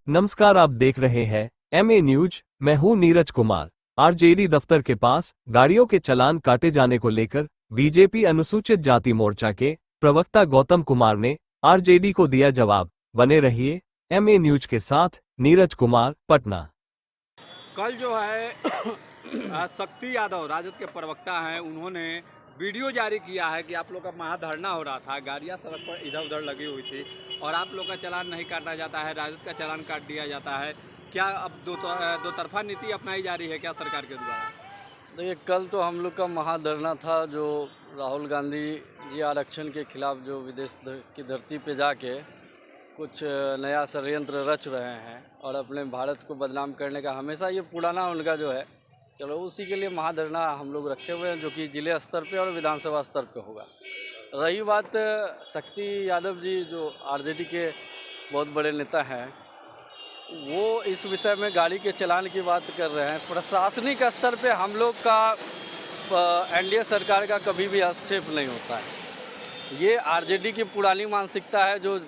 नमस्कार, आप देख रहे हैं एमए न्यूज। मैं हूं नीरज कुमार। आरजेडी दफ्तर के पास गाड़ियों के चालान काटे जाने को लेकर बीजेपी अनुसूचित जाति मोर्चा के प्रवक्ता गौतम कुमार ने आरजेडी को दिया जवाब। बने रहिए एमए न्यूज के साथ। नीरज कुमार, पटना। कल जो है शक्ति यादव राजद के प्रवक्ता हैं, उन्होंने वीडियो जारी किया है कि आप लोग का महाधरना हो रहा था, गाड़ियां सड़क पर इधर उधर लगी हुई थी और आप लोग का चालान नहीं काटा जाता है, राजद का चालान काट दिया जाता है। क्या अब दो तरफा नीति अपनाई जा रही है क्या सरकार के द्वारा? देखिए, कल तो हम लोग का महाधरना था, जो राहुल गांधी जी आरक्षण के खिलाफ जो विदेश की धरती पे जाके कुछ नया षड्यंत्र रच रहे हैं और अपने भारत को बदनाम करने का हमेशा ये पुराना उनका जो है, चलो उसी के लिए महाधरना हम लोग रखे हुए हैं, जो कि जिले स्तर पे और विधानसभा स्तर पे होगा। रही बात शक्ति यादव जी जो आरजेडी के बहुत बड़े नेता हैं, वो इस विषय में गाड़ी के चालान की बात कर रहे हैं। प्रशासनिक स्तर पे हम लोग का एनडीए सरकार का कभी भी हस्तक्षेप नहीं होता है। ये आरजेडी की पुरानी मानसिकता है जो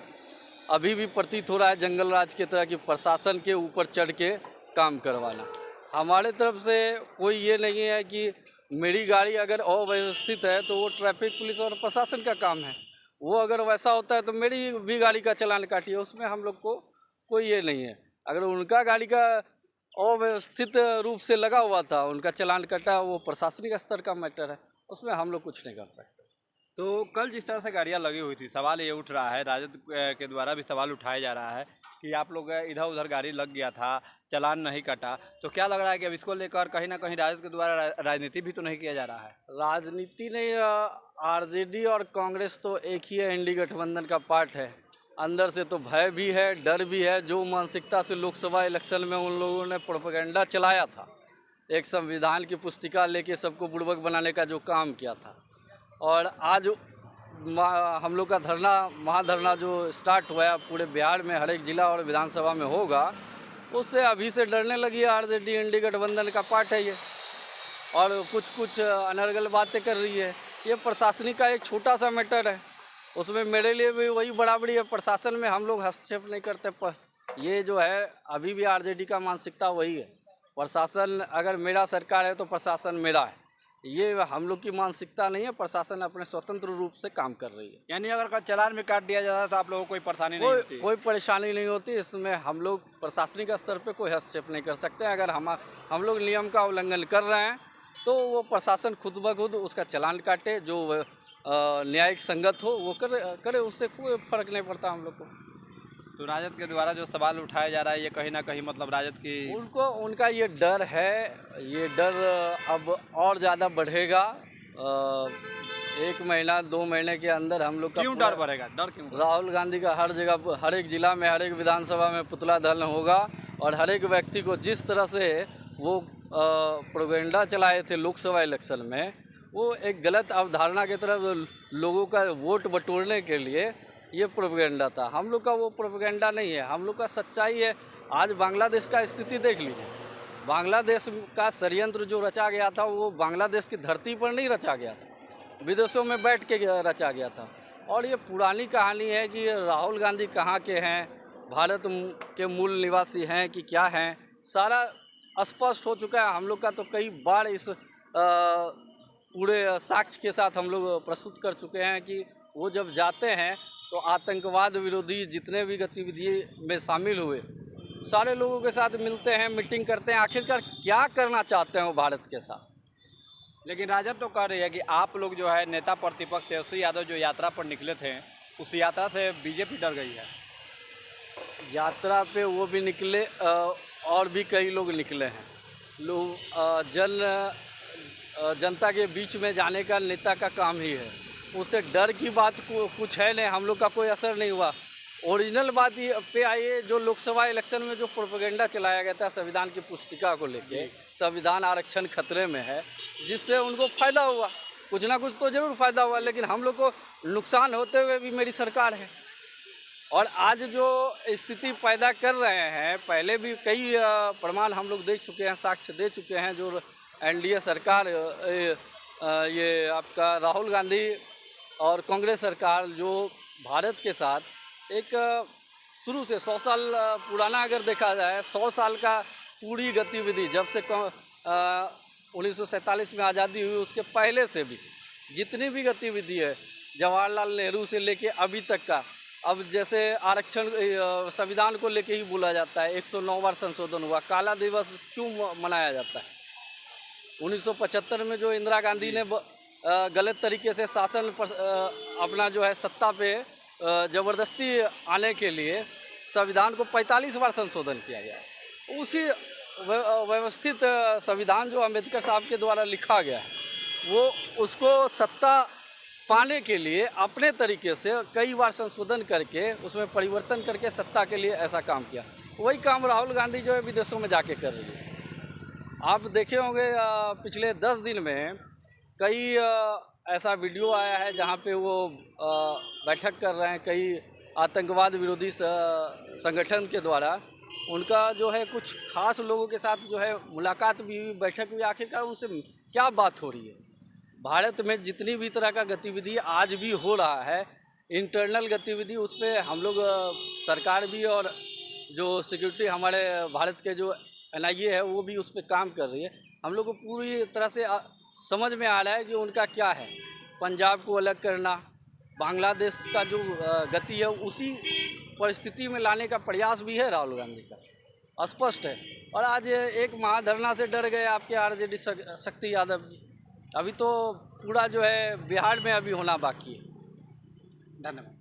अभी भी प्रतीत हो रहा है, जंगल राज की तरह की प्रशासन के ऊपर चढ़ के काम करवाना। हमारे तरफ से कोई ये नहीं है कि मेरी गाड़ी अगर अव्यवस्थित है तो वो ट्रैफिक पुलिस और प्रशासन का काम है। वो अगर वैसा होता है तो मेरी भी गाड़ी का चालान काटिए, उसमें हम लोग को कोई ये नहीं है। अगर उनका गाड़ी का अव्यवस्थित रूप से लगा हुआ था, उनका चालान कटा, वो प्रशासनिक स्तर का मैटर है, उसमें हम लोग कुछ नहीं कर सकते। तो कल जिस तरह से गाड़ियां लगी हुई थी, सवाल ये उठ रहा है, राजद के द्वारा भी सवाल उठाया जा रहा है कि आप लोग इधर उधर गाड़ी लग गया था, चालान नहीं कटा, तो क्या लग रहा है कि अब इसको लेकर कहीं ना कहीं राजद के द्वारा राजनीति भी तो नहीं किया जा रहा है? राजनीति नहीं, आरजेडी और कांग्रेस तो एक ही है, इंडी गठबंधन का पार्ट है। अंदर से तो भय भी है, डर भी है। जो मानसिकता से लोकसभा इलेक्शन में उन लोगों ने प्रोपेगेंडा चलाया था, एक संविधान की पुस्तिका लेके सबको बुड़बक बनाने का जो काम किया था, और आज हम लोग का महाधरना जो स्टार्ट हुआ है पूरे बिहार में, हर एक जिला और विधानसभा में होगा, उससे अभी से डरने लगी है। आरजेडी इंडी गठबंधन का पार्ट है ये, और कुछ अनर्गल बातें कर रही है। ये प्रशासनिक का एक छोटा सा मैटर है, उसमें मेरे लिए भी वही बराबरी है। प्रशासन में हम लोग हस्तक्षेप नहीं करते, पर ये जो है अभी भी आरजेडी का मानसिकता वही है। प्रशासन अगर मेरा सरकार है तो प्रशासन मेरा है, ये हम लोग की मानसिकता नहीं है। प्रशासन अपने स्वतंत्र रूप से काम कर रही है। यानी अगर चालान में काट दिया जाता तो आप लोगों को कोई परेशानी नहीं होती? कोई परेशानी नहीं होती। इसमें हम लोग प्रशासनिक स्तर पे कोई हस्तक्षेप नहीं कर सकते। अगर हम लोग नियम का उल्लंघन कर रहे हैं तो वो प्रशासन खुद ब खुद उसका चालान काटे, जो न्यायिक संगत हो वो करे, उससे कोई फर्क नहीं पड़ता हम लोग को। तो राजद के द्वारा जो सवाल उठाया जा रहा है, ये कहीं ना कहीं मतलब राजद की उनका ये डर है, ये डर अब और ज़्यादा बढ़ेगा। 1 महीना 2 महीने के अंदर हम लोग का क्यों डर बढ़ेगा? डर क्यों? राहुल गांधी का हर जगह, हर एक जिला में, हर एक विधानसभा में पुतला दहन होगा, और हर एक व्यक्ति को जिस तरह से वो प्रोपेगेंडा चलाए थे लोकसभा इलेक्शन में, वो एक गलत अवधारणा की तरफ लोगों का वोट बटोरने के लिए ये प्रोपेगेंडा था। हम लोग का वो प्रोपेगेंडा नहीं है, हम लोग का सच्चाई है। आज बांग्लादेश का स्थिति देख लीजिए। बांग्लादेश का षड्यंत्र जो रचा गया था, वो बांग्लादेश की धरती पर नहीं रचा गया था, विदेशों में बैठ के रचा गया था। और ये पुरानी कहानी है कि राहुल गांधी कहाँ के हैं, भारत के मूल निवासी हैं कि क्या हैं, सारा स्पष्ट हो चुका है। हम लोग का तो कई बार इस पूरे साक्ष्य के साथ हम लोग प्रस्तुत कर चुके हैं कि वो जब जाते हैं तो आतंकवाद विरोधी जितने भी गतिविधि में शामिल हुए सारे लोगों के साथ मिलते हैं, मीटिंग करते हैं। आखिरकार क्या करना चाहते हैं वो भारत के साथ? लेकिन राजद तो कह रही है कि आप लोग जो है नेता प्रतिपक्ष तेजस्वी यादव जो यात्रा पर निकले थे, उस यात्रा से बीजेपी डर गई है। यात्रा पे वो भी निकले, और भी कई लोग निकले हैं। जनता के बीच में जाने का नेता का काम ही है, उससे डर की बात कुछ है नहीं। हम लोग का कोई असर नहीं हुआ। ओरिजिनल बात ये पे आई है, जो लोकसभा इलेक्शन में जो प्रोपेगेंडा चलाया गया था संविधान की पुस्तिका को लेके, संविधान आरक्षण खतरे में है, जिससे उनको फ़ायदा हुआ, कुछ ना कुछ तो ज़रूर फ़ायदा हुआ, लेकिन हम लोग को नुकसान होते हुए भी मेरी सरकार है। और आज जो स्थिति पैदा कर रहे हैं, पहले भी कई प्रमाण हम लोग दे चुके हैं, साक्ष्य दे चुके हैं। जो एनडीए सरकार, ये आपका राहुल गांधी और कांग्रेस सरकार जो भारत के साथ एक शुरू से 100 साल पुराना अगर देखा जाए, 100 साल का पूरी गतिविधि जब से 1947 में आज़ादी हुई उसके पहले से भी जितनी भी गतिविधि है, जवाहरलाल नेहरू से लेके अभी तक का, अब जैसे आरक्षण संविधान को लेके ही बोला जाता है, 109 बार संशोधन हुआ। काला दिवस क्यों मनाया जाता है? 1975 में जो इंदिरा गांधी ने गलत तरीके से शासन पर अपना जो है सत्ता पे ज़बरदस्ती आने के लिए संविधान को 45 बार संशोधन किया गया। उसी व्यवस्थित संविधान जो अम्बेडकर साहब के द्वारा लिखा गया है, वो उसको सत्ता पाने के लिए अपने तरीके से कई बार संशोधन करके उसमें परिवर्तन करके सत्ता के लिए ऐसा काम किया। वही काम राहुल गांधी जो है विदेशों में जाके कर रही है। आप देखे होंगे पिछले 10 दिन में कई ऐसा वीडियो आया है जहाँ पे वो बैठक कर रहे हैं कई आतंकवाद विरोधी संगठन के द्वारा। उनका जो है कुछ खास लोगों के साथ जो है मुलाकात भी हुई, बैठक भी। आखिरकार उनसे क्या बात हो रही है? भारत में जितनी भी तरह का गतिविधि आज भी हो रहा है, इंटरनल गतिविधि, उस पर हम लोग सरकार भी और जो सिक्योरिटी हमारे भारत के जो NIA है वो भी उस पर काम कर रही है। हम लोग को पूरी तरह से समझ में आ रहा है कि उनका क्या है। पंजाब को अलग करना, बांग्लादेश का जो गति है उसी परिस्थिति में लाने का प्रयास भी है राहुल गांधी का, स्पष्ट है। और आज एक महाधरना से डर गए आपके RJD शक्ति यादव जी। अभी तो पूरा जो है बिहार में अभी होना बाकी है। धन्यवाद।